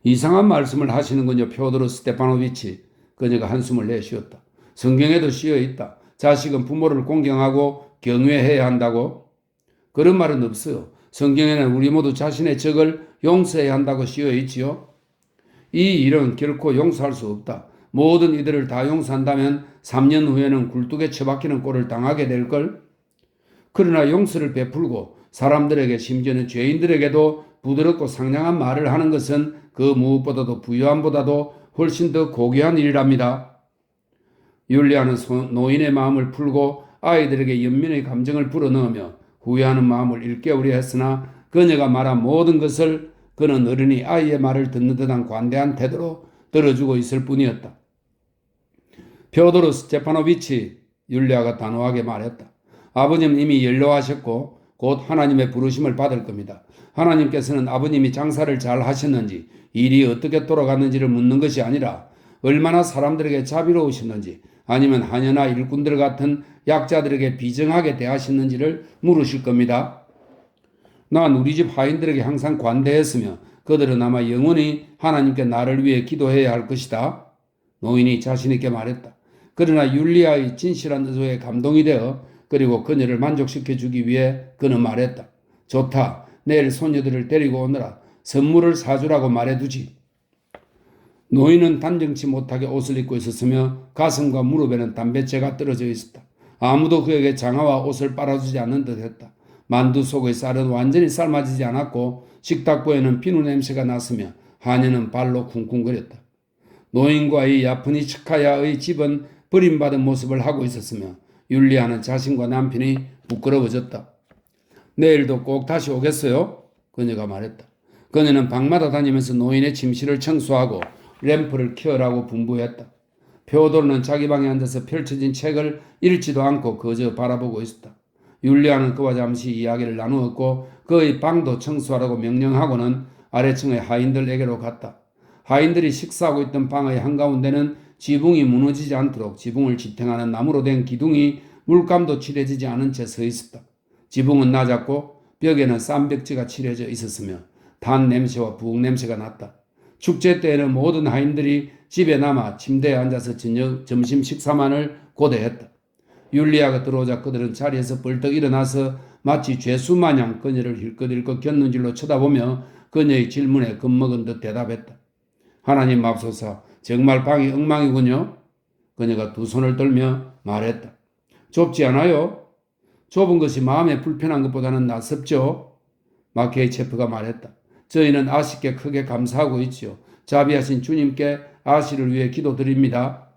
이상한 말씀을 하시는군요. 표오도르 스테파노비치. 그녀가 한숨을 내쉬었다. 성경에도 쓰여 있다. 자식은 부모를 공경하고 경외해야 한다고. 그런 말은 없어요. 성경에는 우리 모두 자신의 적을 용서해야 한다고 쓰여 있지요. 이 일은 결코 용서할 수 없다. 모든 이들을 다 용서한다면 3년 후에는 굴뚝에 처박히는 꼴을 당하게 될걸. 그러나 용서를 베풀고 사람들에게 심지어는 죄인들에게도 부드럽고 상냥한 말을 하는 것은 그 무엇보다도 부유함보다도 훨씬 더 고귀한 일이랍니다. 율리아는 노인의 마음을 풀고 아이들에게 연민의 감정을 불어넣으며 후회하는 마음을 일깨우려 했으나 그녀가 말한 모든 것을 그는 어른이 아이의 말을 듣는 듯한 관대한 태도로 들어주고 있을 뿐이었다. 표도르 스테파노비치, 율리아가 단호하게 말했다. 아버님은 이미 연로하셨고 곧 하나님의 부르심을 받을 겁니다. 하나님께서는 아버님이 장사를 잘 하셨는지 일이 어떻게 돌아갔는지를 묻는 것이 아니라 얼마나 사람들에게 자비로우셨는지 아니면 하녀나 일꾼들 같은 약자들에게 비정하게 대하셨는지를 물으실 겁니다. 난 우리 집 하인들에게 항상 관대했으며 그들은 아마 영원히 하나님께 나를 위해 기도해야 할 것이다. 노인이 자신있게 말했다. 그러나 율리아의 진실한 의도에 감동이 되어 그리고 그녀를 만족시켜주기 위해 그는 말했다. 좋다. 내일 소녀들을 데리고 오너라. 선물을 사주라고 말해두지. 노인은 단정치 못하게 옷을 입고 있었으며 가슴과 무릎에는 담뱃재가 떨어져 있었다. 아무도 그에게 장화와 옷을 빨아주지 않는 듯했다. 만두 속의 쌀은 완전히 삶아지지 않았고 식탁보에는 비누 냄새가 났으며 하녀는 발로 쿵쿵거렸다. 노인과 이 야프니츠카야의 집은 버림받은 모습을 하고 있었으며 율리아는 자신과 남편이 부끄러워졌다. 내일도 꼭 다시 오겠어요? 그녀가 말했다. 그녀는 방마다 다니면서 노인의 침실을 청소하고 램프를 켜라고 분부했다. 표도르는 자기 방에 앉아서 펼쳐진 책을 읽지도 않고 그저 바라보고 있었다. 율리아는 그와 잠시 이야기를 나누었고 그의 방도 청소하라고 명령하고는 아래층의 하인들에게로 갔다. 하인들이 식사하고 있던 방의 한가운데는 지붕이 무너지지 않도록 지붕을 지탱하는 나무로 된 기둥이 물감도 칠해지지 않은 채 서 있었다. 지붕은 낮았고 벽에는 쌈벽지가 칠해져 있었으며 단 냄새와 부엌 냄새가 났다. 축제 때에는 모든 하인들이 집에 남아 침대에 앉아서 점심 식사만을 고대했다. 율리아가 들어오자 그들은 자리에서 벌떡 일어나서 마치 죄수마냥 그녀를 힐끗힐끗 곁눈질로 쳐다보며 그녀의 질문에 겁먹은 듯 대답했다. 하나님 맙소사, 정말 방이 엉망이군요. 그녀가 두 손을 떨며 말했다. 좁지 않아요? 좁은 것이 마음에 불편한 것보다는 낫습죠. 마케이체프가 말했다. 저희는 아씨께 크게 감사하고 있지요. 자비하신 주님께 아씨를 위해 기도드립니다.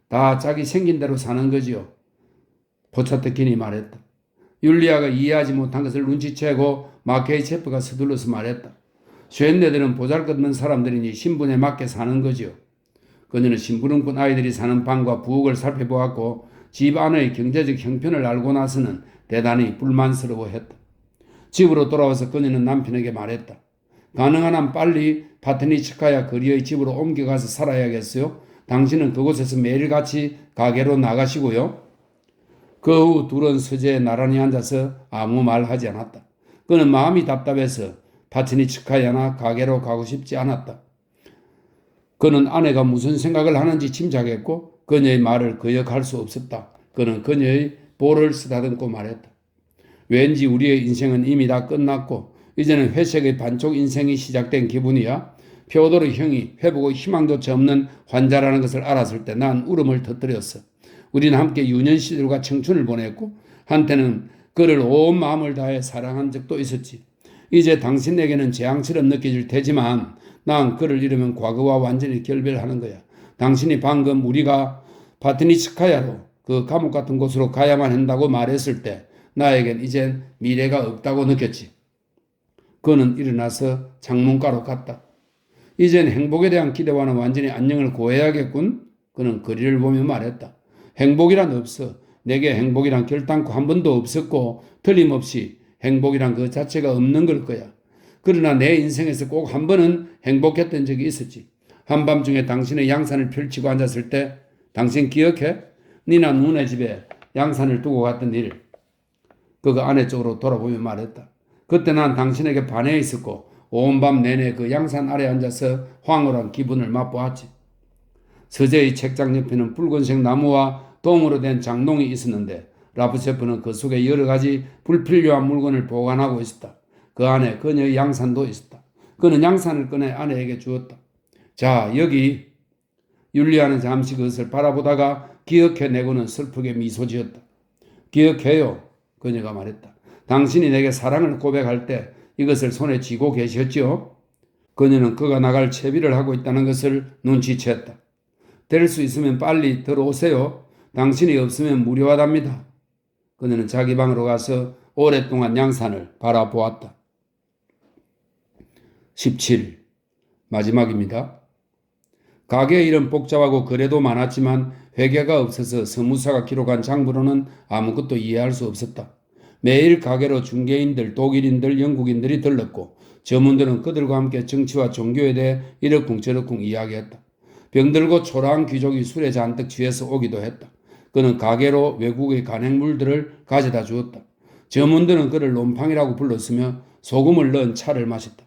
다 자기 생긴 대로 사는 거지요. 포차트킨이 말했다. 율리아가 이해하지 못한 것을 눈치채고 마케이체프가 서둘러서 말했다. 쇤네들은 보잘것없는 사람들이니 신분에 맞게 사는 거지요. 그녀는 심부름꾼 아이들이 사는 방과 부엌을 살펴보았고 집 안의 경제적 형편을 알고 나서는 대단히 불만스러워했다. 집으로 돌아와서 그녀는 남편에게 말했다. 가능한 한 빨리 파트니츠카야 거리의 집으로 옮겨가서 살아야겠어요. 당신은 그곳에서 매일같이 가게로 나가시고요. 그 후 둘은 서재에 나란히 앉아서 아무 말 하지 않았다. 그는 마음이 답답해서 파트니츠카야나 가게로 가고 싶지 않았다. 그는 아내가 무슨 생각을 하는지 짐작했고 그녀의 말을 거역할 수 없었다. 그는 그녀의 볼을 쓰다듬고 말했다. 왠지 우리의 인생은 이미 다 끝났고 이제는 회색의 반쪽 인생이 시작된 기분이야. 표도르 형이 회복의 희망조차 없는 환자라는 것을 알았을 때 난 울음을 터뜨렸어. 우리는 함께 유년 시절과 청춘을 보냈고 한때는 그를 온 마음을 다해 사랑한 적도 있었지. 이제 당신에게는 재앙처럼 느껴질 테지만 난 그를 잃으면 과거와 완전히 결별하는 거야. 당신이 방금 우리가 파트니츠카야로 그 감옥 같은 곳으로 가야만 한다고 말했을 때 나에겐 이젠 미래가 없다고 느꼈지. 그는 일어나서 창문가로 갔다. 이젠 행복에 대한 기대와는 완전히 안녕을 고해야겠군. 그는 거리를 보며 말했다. 행복이란 없어. 내게 행복이란 결단코 한 번도 없었고 틀림없이 행복이란 그 자체가 없는 걸 거야. 그러나 내 인생에서 꼭 한 번은 행복했던 적이 있었지. 한밤중에 당신의 양산을 펼치고 앉았을 때 당신 기억해? 니나 누네 집에 양산을 두고 갔던 일. 그가 아내 쪽으로 돌아보며 말했다. 그때 난 당신에게 반해 있었고 온 밤 내내 그 양산 아래 앉아서 황홀한 기분을 맛보았지. 서재의 책장 옆에는 붉은색 나무와 동으로 된 장롱이 있었는데 라프체프는 그 속에 여러 가지 불필요한 물건을 보관하고 있었다. 그 안에 그녀의 양산도 있었다. 그는 양산을 꺼내 아내에게 주었다. 자, 여기. 율리아는 잠시 그것을 바라보다가 기억해내고는 슬프게 미소 지었다. 기억해요. 그녀가 말했다. 당신이 내게 사랑을 고백할 때 이것을 손에 쥐고 계셨지요? 그녀는 그가 나갈 채비를 하고 있다는 것을 눈치챘다. 될 수 있으면 빨리 들어오세요. 당신이 없으면 무료하답니다. 그녀는 자기 방으로 가서 오랫동안 양산을 바라보았다. 17. 마지막입니다. 가게의 일은 복잡하고 거래도 많았지만 회계가 없어서 서무사가 기록한 장부로는 아무것도 이해할 수 없었다. 매일 가게로 중개인들, 독일인들, 영국인들이 들렀고 점원들은 그들과 함께 정치와 종교에 대해 이러쿵저러쿵 이야기했다. 병들고 초라한 귀족이 술에 잔뜩 취해서 오기도 했다. 그는 가게로 외국의 간행물들을 가져다 주었다. 점원들은 그를 롬팡이라고 불렀으며 소금을 넣은 차를 마셨다.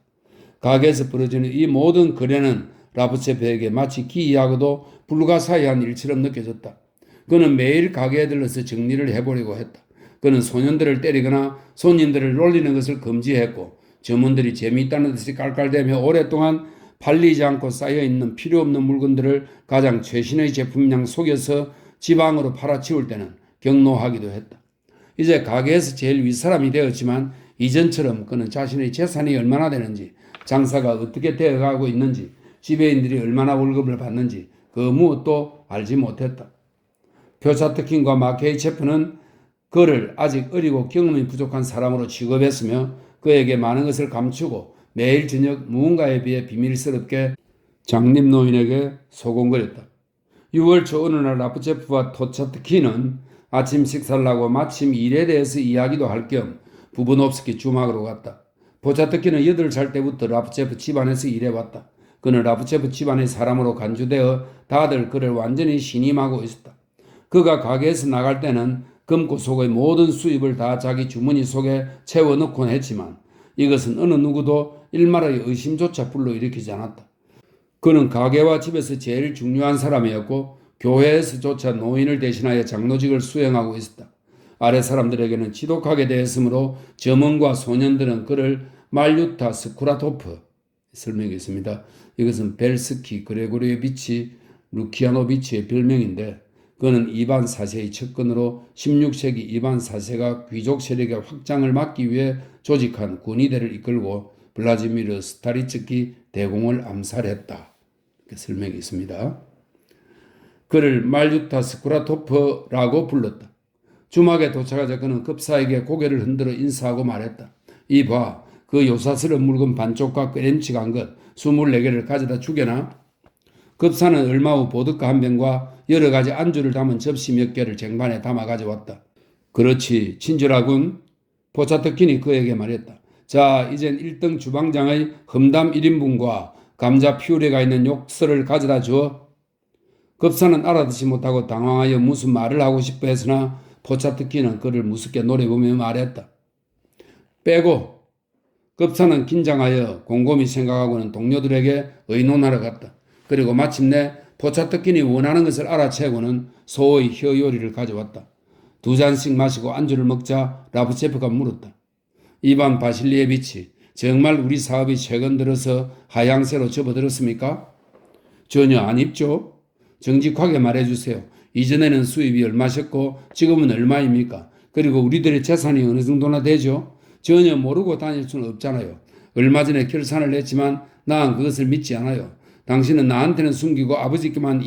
가게에서 벌어지는 이 모든 거래는 라프체프에게 마치 기이하고도 불가사의한 일처럼 느껴졌다. 그는 매일 가게에 들러서 정리를 해보려고 했다. 그는 소년들을 때리거나 손님들을 놀리는 것을 금지했고 점원들이 재미있다는 듯이 깔깔대며 오랫동안 팔리지 않고 쌓여있는 필요없는 물건들을 가장 최신의 제품양 속여서 지방으로 팔아치울 때는 경로하기도 했다. 이제 가게에서 제일 윗사람이 되었지만 이전처럼 그는 자신의 재산이 얼마나 되는지, 장사가 어떻게 되어가고 있는지, 지배인들이 얼마나 월급을 받는지 그 무엇도 알지 못했다. 표차트킨과 마케이체프는 그를 아직 어리고 경험이 부족한 사람으로 취급했으며 그에게 많은 것을 감추고 매일 저녁 무언가에 비해 비밀스럽게 장립노인에게 소곤거렸다. 6월 초 어느 날 라프체프와 토차트키는 아침 식사를 하고 마침 일에 대해서 이야기도 할 겸 부부놉스키 주막으로 갔다. 포차트키는 8살 때부터 라프체프 집안에서 일해왔다. 그는 라프체프 집안의 사람으로 간주되어 다들 그를 완전히 신임하고 있었다. 그가 가게에서 나갈 때는 금고 속의 모든 수입을 다 자기 주머니 속에 채워넣곤 했지만 이것은 어느 누구도 일말의 의심조차 불러일으키지 않았다. 그는 가게와 집에서 제일 중요한 사람이었고 교회에서조차 노인을 대신하여 장로직을 수행하고 있었다. 아래 사람들에게는 지독하게 대했으므로 점원과 소년들은 그를 말류타 스쿠라토프 설명이 있습니다. 이것은 벨스키 그레고리에비치 루키아노비치의 별명인데 그는 이반 4세의 측근으로 16세기 이반 4세가 귀족 세력의 확장을 막기 위해 조직한 군의대를 이끌고 블라지미르 스타리츠키 대공을 암살했다. 이렇게 설명이 있습니다. 그를 말류타 스쿠라토프라고 불렀다. 주막에 도착하자 그는 급사에게 고개를 흔들어 인사하고 말했다. 이봐, 그 요사스러운 물건 반쪽과 끓임치 간 것 24개를 가져다 주게나? 급사는 얼마 후 보드카 한 병과 여러 가지 안주를 담은 접시 몇 개를 쟁반에 담아 가져왔다. 그렇지, 친절하군. 포차트킨이 그에게 말했다. 자, 이젠 1등 주방장의 험담 1인분과 감자 피우레가 있는 욕설을 가져다 줘. 급사는 알아듣지 못하고 당황하여 무슨 말을 하고 싶어 했으나 포차트키는 그를 무섭게 노려보며 말했다. 빼고. 급사는 긴장하여 곰곰이 생각하고는 동료들에게 의논하러 갔다. 그리고 마침내 포차트킨이 원하는 것을 알아채고는 소의 혀 요리를 가져왔다. 2잔씩 마시고 안주를 먹자 라프체프가 물었다. 이반 바실리에비치, 정말 우리 사업이 최근 들어서 하향세로 접어들었습니까? 전혀 아닙죠. 정직하게 말해주세요. 이전에는 수입이 얼마셨고 지금은 얼마입니까? 그리고 우리들의 재산이 어느 정도나 되죠? 전혀 모르고 다닐 수는 없잖아요. 얼마 전에 결산을 했지만 난 그것을 믿지 않아요. 당신은 나한테는 숨기고 아버지께만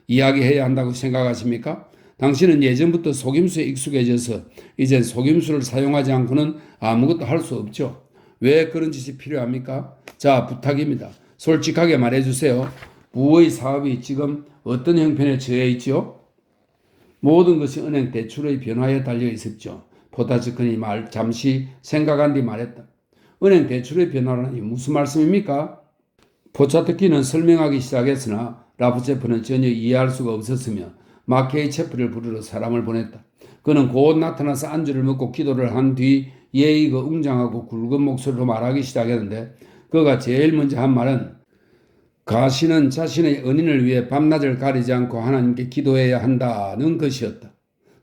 이야기해야 한다고 생각하십니까? 당신은 예전부터 속임수에 익숙해져서 이젠 속임수를 사용하지 않고는 아무것도 할 수 없죠. 왜 그런 짓이 필요합니까? 자, 부탁입니다. 솔직하게 말해주세요. 부의 사업이 지금 어떤 형편에 처해 있죠? 모든 것이 은행 대출의 변화에 달려 있었죠. 포차트킨이 잠시 생각한 뒤 말했다. 은행 대출의 변화라니 무슨 말씀입니까? 포차트킨은 설명하기 시작했으나 라프체프는 전혀 이해할 수가 없었으며 마케이체프를 부르러 사람을 보냈다. 그는 곧 나타나서 안주를 먹고 기도를 한 뒤 예의가 웅장하고 굵은 목소리로 말하기 시작했는데 그가 제일 먼저 한 말은 가시는 자신의 은인을 위해 밤낮을 가리지 않고 하나님께 기도해야 한다는 것이었다.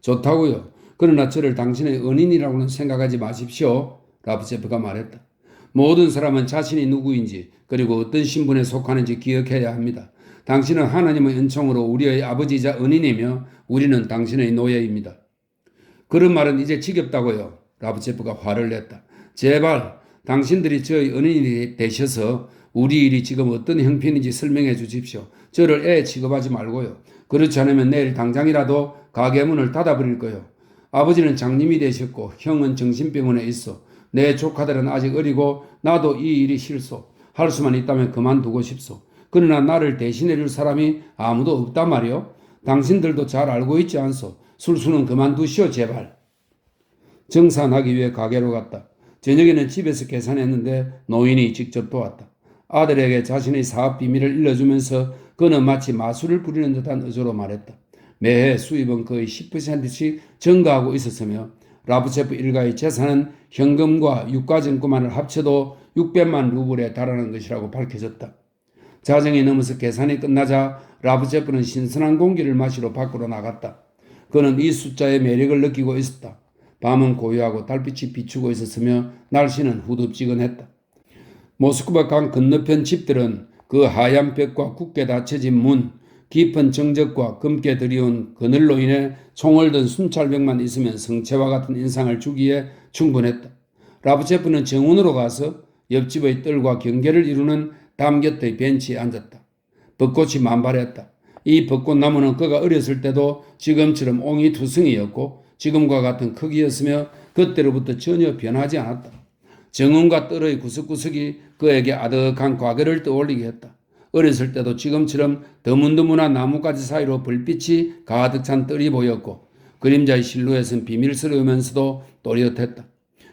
좋다고요. 그러나 저를 당신의 은인이라고는 생각하지 마십시오. 라프체프가 말했다. 모든 사람은 자신이 누구인지 그리고 어떤 신분에 속하는지 기억해야 합니다. 당신은 하나님의 은총으로 우리의 아버지이자 은인이며 우리는 당신의 노예입니다. 그런 말은 이제 지겹다고요. 라프체프가 화를 냈다. 제발 당신들이 저의 은인이 되셔서 우리 일이 지금 어떤 형편인지 설명해 주십시오. 저를 애 취급하지 말고요. 그렇지 않으면 내일 당장이라도 가게 문을 닫아버릴 거요. 아버지는 장님이 되셨고 형은 정신병원에 있어. 내 조카들은 아직 어리고 나도 이 일이 싫소. 할 수만 있다면 그만두고 싶소. 그러나 나를 대신해 줄 사람이 아무도 없단 말이요. 당신들도 잘 알고 있지 않소. 술수는 그만두시오 제발. 정산하기 위해 가게로 갔다. 저녁에는 집에서 계산했는데 노인이 직접 도왔다. 아들에게 자신의 사업 비밀을 일러주면서 그는 마치 마술을 부리는 듯한 어조로 말했다. 매해 수입은 거의 10%씩 증가하고 있었으며 라브체프 일가의 재산은 현금과 유가증권만을 합쳐도 600만 루블에 달하는 것이라고 밝혀졌다. 자정이 넘어서 계산이 끝나자 라브체프는 신선한 공기를 마시러 밖으로 나갔다. 그는 이 숫자의 매력을 느끼고 있었다. 밤은 고요하고 달빛이 비추고 있었으며 날씨는 후덥지근했다. 모스크바 강 건너편 집들은 그 하얀 벽과 굳게 닫혀진 문, 깊은 정적과 검게 들이온 그늘로 인해 총을 든 순찰병만 있으면 성체와 같은 인상을 주기에 충분했다. 라브체프는 정원으로 가서 옆집의 뜰과 경계를 이루는 담 곁의 벤치에 앉았다. 벚꽃이 만발했다. 이 벚꽃나무는 그가 어렸을 때도 지금처럼 옹이 투성이였고 지금과 같은 크기였으며 그때로부터 전혀 변하지 않았다. 정원과 뜰의 구석구석이 그에게 아득한 과거를 떠올리게 했다. 어렸을 때도 지금처럼 드문드문한 나뭇가지 사이로 불빛이 가득 찬 뜰이 보였고 그림자의 실루엣은 비밀스러우면서도 또렷했다.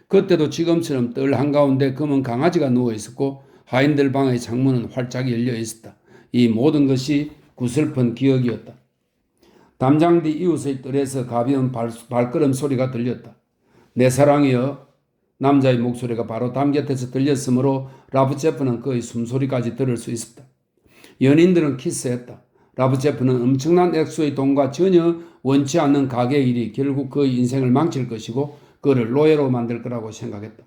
그때도 지금처럼 뜰 한가운데 검은 강아지가 누워있었고 하인들 방의 창문은 활짝 열려 있었다. 이 모든 것이 구슬픈 기억이었다. 담장 뒤 이웃의 뜰에서 가벼운 발걸음 소리가 들렸다. 내 사랑이여. 남자의 목소리가 바로 담 곁에서 들렸으므로 라브체프는 그의 숨소리까지 들을 수 있었다. 연인들은 키스했다. 라브체프는 엄청난 액수의 돈과 전혀 원치 않는 가게 일이 결국 그의 인생을 망칠 것이고 그를 노예로 만들 거라고 생각했다.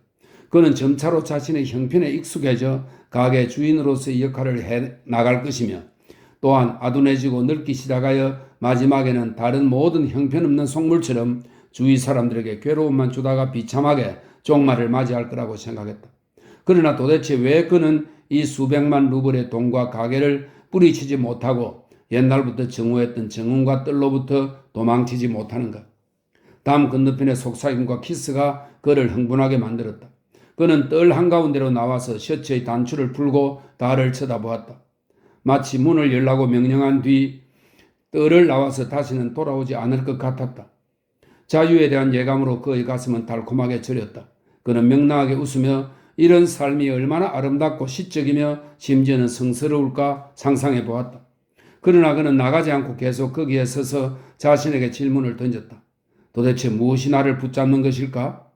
그는 점차로 자신의 형편에 익숙해져 가게 주인으로서의 역할을 해 나갈 것이며 또한 아둔해지고 늙기 시작하여 마지막에는 다른 모든 형편없는 속물처럼 주위 사람들에게 괴로움만 주다가 비참하게 종말을 맞이할 거라고 생각했다. 그러나 도대체 왜 그는 이 수백만 루블의 돈과 가게를 뿌리치지 못하고 옛날부터 정오했던 정원과 뜰로부터 도망치지 못하는가? 담 건너편의 속삭임과 키스가 그를 흥분하게 만들었다. 그는 뜰 한가운데로 나와서 셔츠의 단추를 풀고 달을 쳐다보았다. 마치 문을 열라고 명령한 뒤 뜰을 나와서 다시는 돌아오지 않을 것 같았다. 자유에 대한 예감으로 그의 가슴은 달콤하게 저렸다. 그는 명랑하게 웃으며 이런 삶이 얼마나 아름답고 시적이며 심지어는 성스러울까 상상해 보았다. 그러나 그는 나가지 않고 계속 거기에 서서 자신에게 질문을 던졌다. 도대체 무엇이 나를 붙잡는 것일까?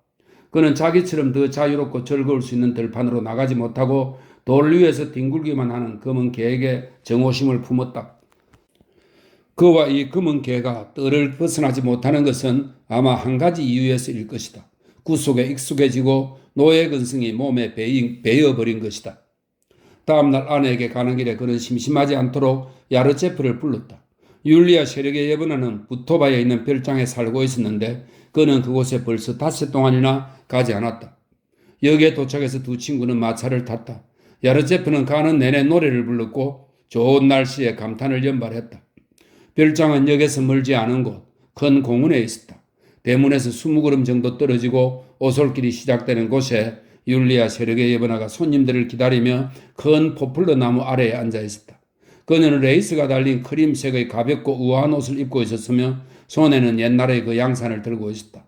그는 자기처럼 더 자유롭고 즐거울 수 있는 들판으로 나가지 못하고 돌 위에서 뒹굴기만 하는 검은 개에게 정오심을 품었다. 그와 이 검은 개가 뜰을 벗어나지 못하는 것은 아마 한 가지 이유에서일 것이다. 구속에 익숙해지고 노예 근성이 몸에 배어버린 것이다. 다음날 아내에게 가는 길에 그는 심심하지 않도록 야르체프를 불렀다. 율리아 세력의 예번하는 부토바에 있는 별장에 살고 있었는데 그는 그곳에 벌써 닷새 동안이나 가지 않았다. 역에 도착해서 두 친구는 마차를 탔다. 야르체프는 가는 내내 노래를 불렀고 좋은 날씨에 감탄을 연발했다. 별장은 역에서 멀지 않은 곳 큰 공원에 있었다. 대문에서 20걸음 정도 떨어지고 오솔길이 시작되는 곳에 율리아 세력의 예번아가 손님들을 기다리며 큰 포플러 나무 아래에 앉아 있었다. 그녀는 레이스가 달린 크림색의 가볍고 우아한 옷을 입고 있었으며 손에는 옛날의 그 양산을 들고 있었다.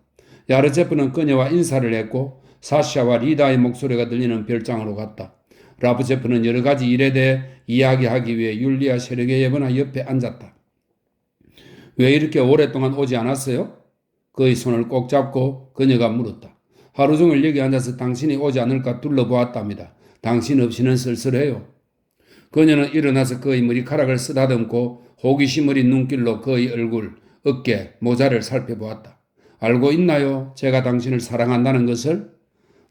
야르체프는 그녀와 인사를 했고 사샤와 리다의 목소리가 들리는 별장으로 갔다. 라브체프는 여러 가지 일에 대해 이야기하기 위해 율리아 세력의 예번아 옆에 앉았다. 왜 이렇게 오랫동안 오지 않았어요? 그의 손을 꼭 잡고 그녀가 물었다. 하루 종일 여기 앉아서 당신이 오지 않을까 둘러보았답니다. 당신 없이는 쓸쓸해요. 그녀는 일어나서 그의 머리카락을 쓰다듬고 호기심 어린 눈길로 그의 얼굴, 어깨, 모자를 살펴보았다. 알고 있나요? 제가 당신을 사랑한다는 것을?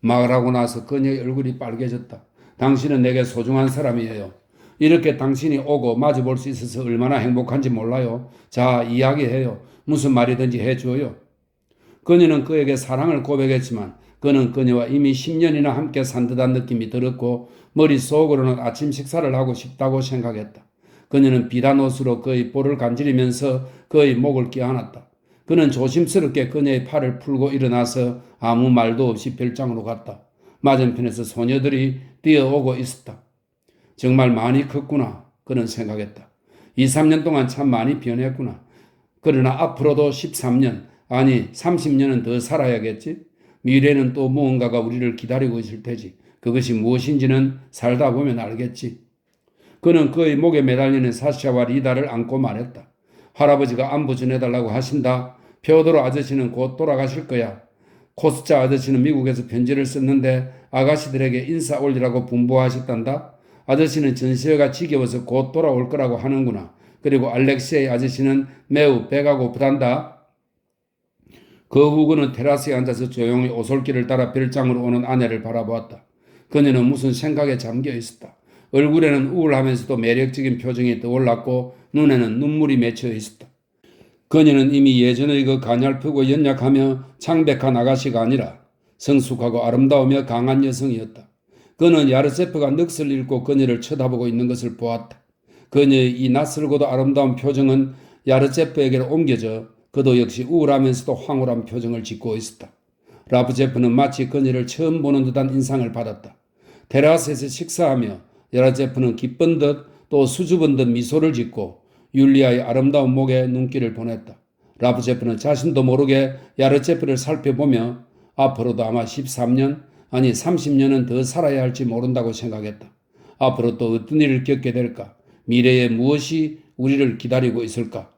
말하고 나서 그녀의 얼굴이 빨개졌다. 당신은 내게 소중한 사람이에요. 이렇게 당신이 오고 마주볼 수 있어서 얼마나 행복한지 몰라요. 자, 이야기해요. 무슨 말이든지 해줘요. 그녀는 그에게 사랑을 고백했지만 그는 그녀와 이미 10년이나 함께 산 듯한 느낌이 들었고 머릿속으로는 아침 식사를 하고 싶다고 생각했다. 그녀는 비단 옷으로 그의 볼을 간지리면서 그의 목을 껴안았다. 그는 조심스럽게 그녀의 팔을 풀고 일어나서 아무 말도 없이 별장으로 갔다. 맞은편에서 소녀들이 뛰어오고 있었다. 정말 많이 컸구나. 그는 생각했다. 2, 3년 동안 참 많이 변했구나. 그러나 앞으로도 13년, 아니 30년은 더 살아야겠지? 미래는 또 무언가가 우리를 기다리고 있을 테지. 그것이 무엇인지는 살다 보면 알겠지. 그는 그의 목에 매달리는 사샤와 리다를 안고 말했다. 할아버지가 안부 전해달라고 하신다. 페오도로 아저씨는 곧 돌아가실 거야. 코스자 아저씨는 미국에서 편지를 썼는데 아가씨들에게 인사 올리라고 분부하셨단다. 아저씨는 전시회가 지겨워서 곧 돌아올 거라고 하는구나. 그리고 알렉세이 아저씨는 매우 배가 고프단다. 그 후 그는 테라스에 앉아서 조용히 오솔길을 따라 별장으로 오는 아내를 바라보았다. 그녀는 무슨 생각에 잠겨 있었다. 얼굴에는 우울하면서도 매력적인 표정이 떠올랐고 눈에는 눈물이 맺혀 있었다. 그녀는 이미 예전의 그 가냘프고 연약하며 창백한 아가씨가 아니라 성숙하고 아름다우며 강한 여성이었다. 그는 야르세프가 넋을 잃고 그녀를 쳐다보고 있는 것을 보았다. 그녀의 이 낯설고도 아름다운 표정은 야르제프에게로 옮겨져 그도 역시 우울하면서도 황홀한 표정을 짓고 있었다. 라프제프는 마치 그녀를 처음 보는 듯한 인상을 받았다. 테라스에서 식사하며 야르제프는 기쁜 듯 또 수줍은 듯 미소를 짓고 율리아의 아름다운 목에 눈길을 보냈다. 라프제프는 자신도 모르게 야르제프를 살펴보며 앞으로도 아마 13년 아니 30년은 더 살아야 할지 모른다고 생각했다. 앞으로 또 어떤 일을 겪게 될까? 미래에 무엇이 우리를 기다리고 있을까?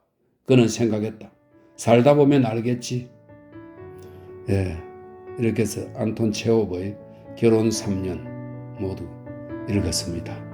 그는 생각했다. 살다 보면 알겠지. 예, 이렇게 해서 안톤 체호브의 결혼 3년 모두 읽었습니다.